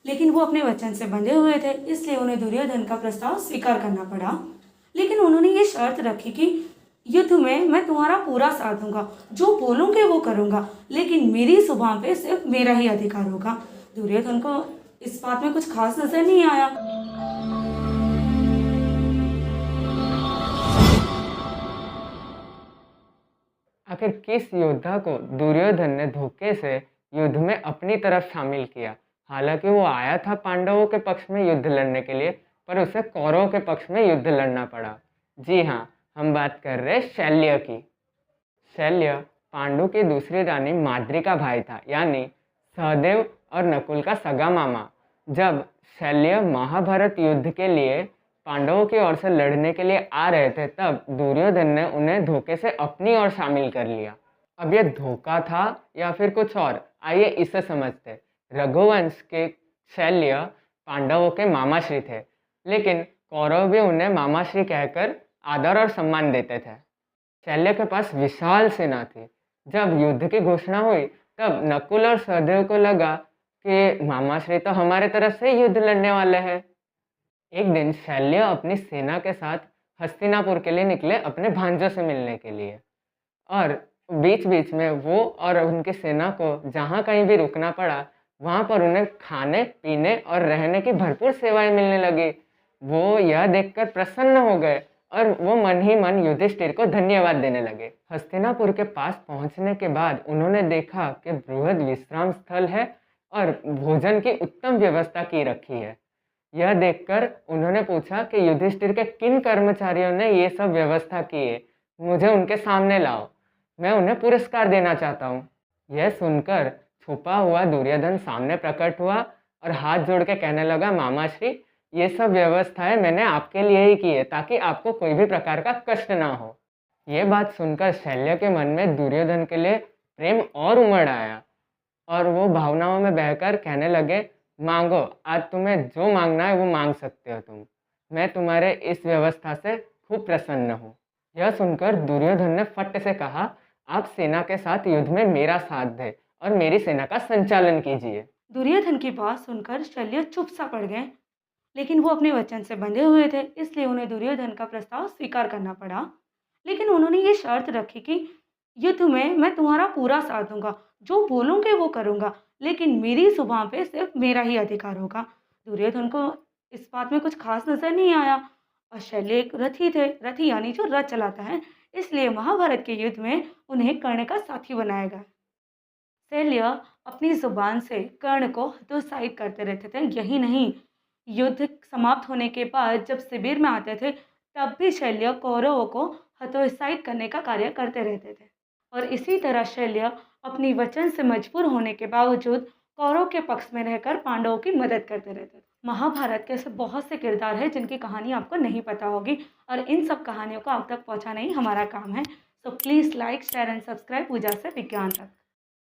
लेकिन वो अपने वचन से बंधे हुए थे, इसलिए उन्हें दुर्योधन का प्रस्ताव स्वीकार करना पड़ा। लेकिन उन्होंने ये शर्त रखी कि युद्ध में मैं तुम्हारा पूरा साथ दूंगा, जो बोलूंगे वो करूंगा, लेकिन मेरी जुबान पे सिर्फ मेरा ही अधिकार होगा। दुर्योधन को इस बात में कुछ खास नजर नहीं आया। आखिर किस योद्धा को दुर्योधन ने धोखे से युद्ध में अपनी तरफ शामिल किया? हालांकि वो आया था पांडवों के पक्ष में युद्ध लड़ने के लिए, पर उसे कौरवों के पक्ष में युद्ध लड़ना पड़ा। जी हाँ, हम बात कर रहे शल्य की। शल्य पांडु की दूसरी रानी माद्री का भाई था, यानी सहदेव और नकुल का सगा मामा। जब शल्य महाभारत युद्ध के लिए पांडवों की ओर से लड़ने के लिए आ रहे थे, तब दुर्योधन ने उन्हें धोखे से अपनी ओर शामिल कर लिया। अब यह धोखा था या फिर कुछ और, आइए इसे समझते। रघुवंश के शल्य पांडवों के मामाश्री थे, लेकिन कौरव भी उन्हें मामाश्री कहकर आदर और सम्मान देते थे। शल्य के पास विशाल सेना थी। जब युद्ध की घोषणा हुई, तब नकुल और सहदेव को लगा कि मामाश्री तो हमारे तरफ से युद्ध लड़ने वाले हैं। एक दिन शल्य अपनी सेना के साथ हस्तिनापुर के लिए निकले, अपने भांजों से मिलने के लिए। और बीच बीच में वो और उनकी सेना को जहाँ कहीं भी रुकना पड़ा, वहाँ पर उन्हें खाने पीने और रहने की भरपूर सेवाएं मिलने लगी। वो यह देखकर प्रसन्न हो गए और वो मन ही मन युधिष्ठिर को धन्यवाद देने लगे। हस्तिनापुर के पास पहुंचने के बाद उन्होंने देखा कि बृहद विश्राम स्थल है और भोजन की उत्तम व्यवस्था की रखी है। यह देखकर उन्होंने पूछा कि युधिष्ठिर के किन कर्मचारियों ने ये सब व्यवस्था की है, मुझे उनके सामने लाओ, मैं उन्हें पुरस्कार देना चाहता हूँ। यह सुनकर छुपा हुआ दुर्योधन सामने प्रकट हुआ और हाथ जोड़ के कहने लगा, मामाश्री, ये सब व्यवस्थाएं मैंने आपके लिए ही की है, ताकि आपको कोई भी प्रकार का कष्ट ना हो। ये बात सुनकर शल्य के मन में दुर्योधन के लिए प्रेम और उमड़ आया और वो भावनाओं में बहकर कहने लगे, मांगो, आज तुम्हें जो मांगना है वो मांग सकते हो तुम। मैं तुम्हारे इस व्यवस्था से खूब प्रसन्न हूँ। यह सुनकर दुर्योधन ने फट से कहा, आप सेना के साथ युद्ध में मेरा साथ दें और मेरी सेना का संचालन कीजिए। दुर्योधन की बात सुनकर शल्य चुप सा पड़ गए, लेकिन वो अपने वचन से बंधे हुए थे, इसलिए उन्हें दुर्योधन का प्रस्ताव स्वीकार करना पड़ा। लेकिन उन्होंने ये शर्त रखी कि युद्ध में मैं तुम्हारा पूरा साथ दूंगा, जो बोलूंगे वो करूंगा, लेकिन मेरी जुबान पे सिर्फ मेरा ही अधिकार होगा। दुर्योधन को इस बात में कुछ खास नजर नहीं आया। और शल्य एक रथी थे, रथी यानी जो रथ चलाता है, इसलिए महाभारत के युद्ध में उन्हें कर्ण का साथी बनाया गया। शल्य अपनी जुबान से कर्ण को हतोत्साहित करते रहते थे। यही नहीं, युद्ध समाप्त होने के बाद जब शिविर में आते थे, तब भी शल्य कौरवों को हतोत्साहित करने का कार्य करते रहते थे। और इसी तरह शल्य अपनी वचन से मजबूर होने के बावजूद कौरव के पक्ष में रहकर पांडवों की मदद करते रहते थे। महाभारत के ऐसे बहुत से किरदार हैं जिनकी कहानी आपको नहीं पता होगी, और इन सब कहानियों को आप तक पहुंचाना ही हमारा काम है। So please like, share and subscribe पूजा से विज्ञान तक।